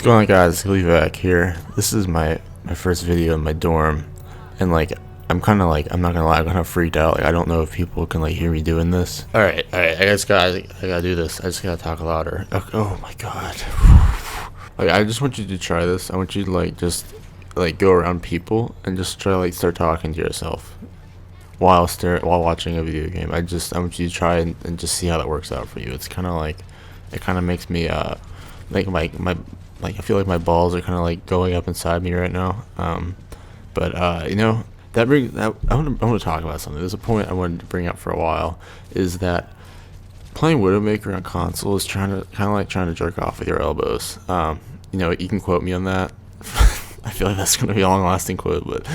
Going on, guys? Gleevac here. This is my first video in my dorm, and like I'm not gonna lie, I'm kind of freaked out. Like I don't know if people can like hear me doing this. All right. I gotta do this. I just gotta talk louder. Oh my god. Like I just want you to try this. I want you to like just like go around people and just try to like start talking to yourself while watching a video game. I want you to try and just see how that works out for you. It's kind of like it kind of makes me like my like I feel like my balls are kind of like going up inside me right now. But you know, that brings that I want to talk about something. There's a point I wanted to bring up for a while, is that playing Widowmaker on console is kind of like trying to jerk off with your elbows. You know, you can quote me on that. I feel like that's gonna be a long-lasting quote, but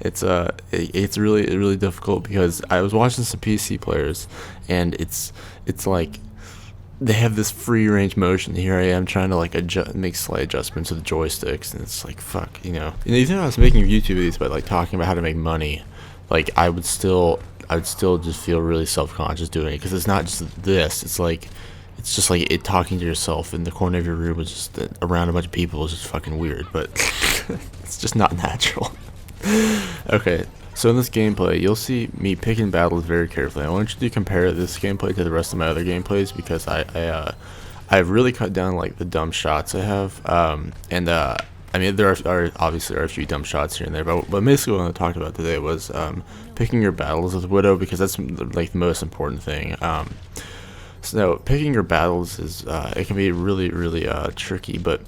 it's really difficult because I was watching some PC players, and it's like they have this free range motion. Here I am trying to like make slight adjustments to the joysticks, and it's like fuck, you know. Even if I was making YouTube videos about like talking about how to make money, like I would still just feel really self-conscious doing it, because it's not just this. It's just like it talking to yourself in the corner of your room is just around a bunch of people is just fucking weird, but it's just not natural. Okay, so in this gameplay, you'll see me picking battles very carefully. I want you to compare this gameplay to the rest of my other gameplays, because I've really cut down like the dumb shots I have. I mean, there are obviously a few dumb shots here and there, but basically what I talked about today was picking your battles with Widow, because that's like the most important thing. So picking your battles is it can be really tricky, but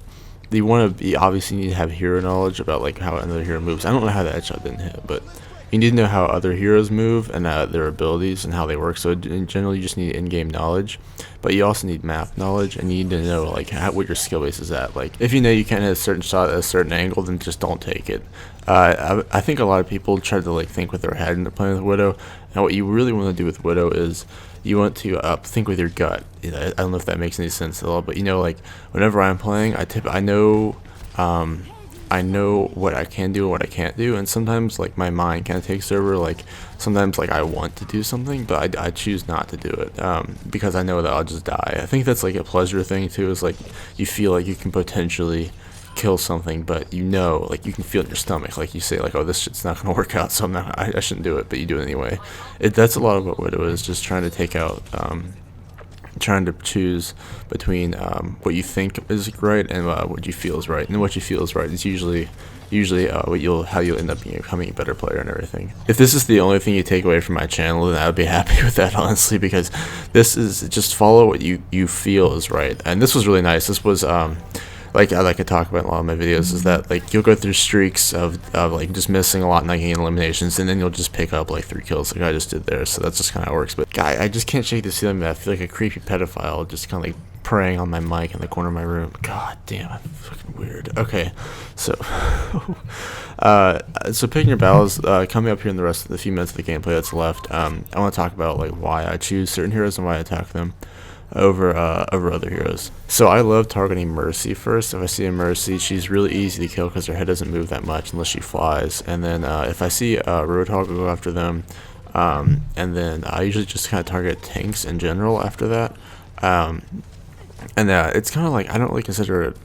you want to be obviously need to have hero knowledge about like how another hero moves. I don't know how that headshot didn't hit, but you need to know how other heroes move and their abilities and how they work. So in general, you just need in-game knowledge, but you also need map knowledge, and you need to know like what your skill base is at. Like if you know you can't hit a certain shot at a certain angle, then just don't take it. I think a lot of people try to like think with their head when they're playing with Widow, and what you really want to do with Widow is you want to think with your gut. You know, I don't know if that makes any sense at all, but you know, like whenever I'm playing, I know what I can do and what I can't do, and sometimes like my mind kind of takes over. Like sometimes like I want to do something, but I choose not to do it because I know that I'll just die. I think that's like a pleasure thing too, is like you feel like you can potentially kill something, but you know, like you can feel it in your stomach, like you say like, oh, this shit's not gonna work out, so I shouldn't do it, but you do it anyway. That's a lot of what Widow is, just trying to take out trying to choose between what you think is right and what you feel is right, and what you feel is right is usually how you'll end up becoming a better player and everything. If this is the only thing you take away from my channel, then I would be happy with that, honestly, because this is just follow what you feel is right. And this was really nice. This was like I like to talk about in a lot of my videos, is that like you'll go through streaks of like just missing a lot and not getting eliminations, and then you'll just pick up like 3 kills like I just did there. So that's just kind of how it works. But guy, I just can't shake this feeling that I feel like a creepy pedophile just kind of like preying on my mic in the corner of my room. God damn, I'm fucking weird. Okay, so so picking your battles, coming up here in the rest of the few minutes of the gameplay that's left, I want to talk about like why I choose certain heroes and why I attack them over other heroes. So I love targeting Mercy first. If I see a Mercy, she's really easy to kill because her head doesn't move that much unless she flies. And then if I see Roadhog, I'll go after them. And then I usually just kind of target tanks in general after that. And it's kind of like, I don't really consider it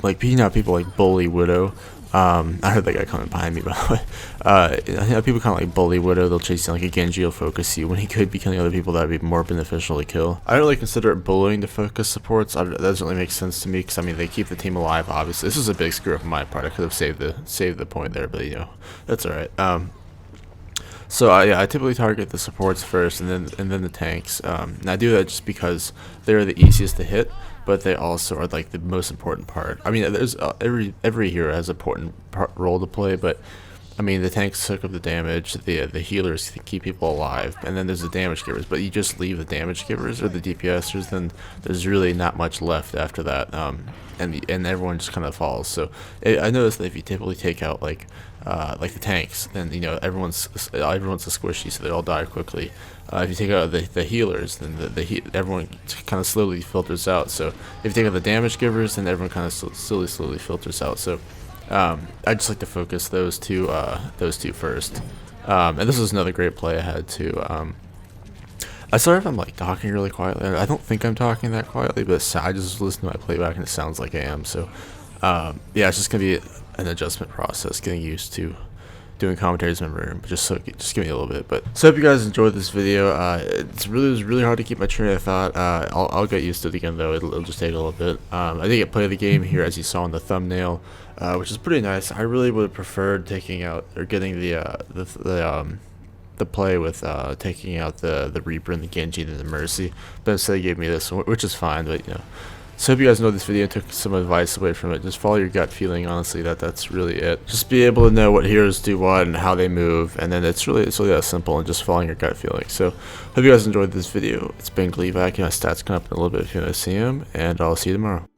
like, you know, people like bully Widow. I heard that guy coming behind me, by the way. You know, people kind of like bully Widow. They'll chase you like a Genji will focus you when he could be killing other people. That would be more beneficial to kill. I don't really consider it bullying to focus supports. That doesn't really make sense to me, because I mean they keep the team alive. Obviously, this is a big screw up on my part. I could have saved the point there, but you know, that's all right. So yeah, I typically target the supports first, and then the tanks. And I do that just because they're the easiest to hit, but they also are like the most important part. I mean, there's every hero has an important role to play, but I mean the tanks soak up the damage, the healers keep people alive, and then there's the damage givers. But you just leave the damage givers or the DPSers, then there's really not much left after that. And everyone just kind of falls. So I noticed that if you typically take out like the tanks, then you know everyone's a squishy, so they all die quickly. If you take out the healers, then everyone kind of slowly filters out. So if you take out the damage givers, then everyone kind of slowly filters out. So I just like to focus those two first. And this was another great play I had too. I sorry if I'm like talking really quietly. I don't think I'm talking that quietly, but I just listen to my playback and it sounds like I am. So Yeah, it's just gonna be an adjustment process, getting used to doing commentaries in my room. Just give me a little bit. But so I hope you guys enjoyed this video. It was really hard to keep my train of thought. I'll get used to it again though. It'll just take a little bit. I did get play the game here as you saw in the thumbnail, which is pretty nice. I really would have preferred taking out or getting the play with taking out the Reaper and the Genji and the Mercy, but instead they gave me this one, which is fine. But you know. So I hope you guys know this video and took some advice away from it. Just follow your gut feeling, honestly, that's really it. Just be able to know what heroes do what and how they move, and then it's really that simple, and just following your gut feeling. So hope you guys enjoyed this video. It's been Gleevac, my stats coming up in a little bit if you want to see them, and I'll see you tomorrow.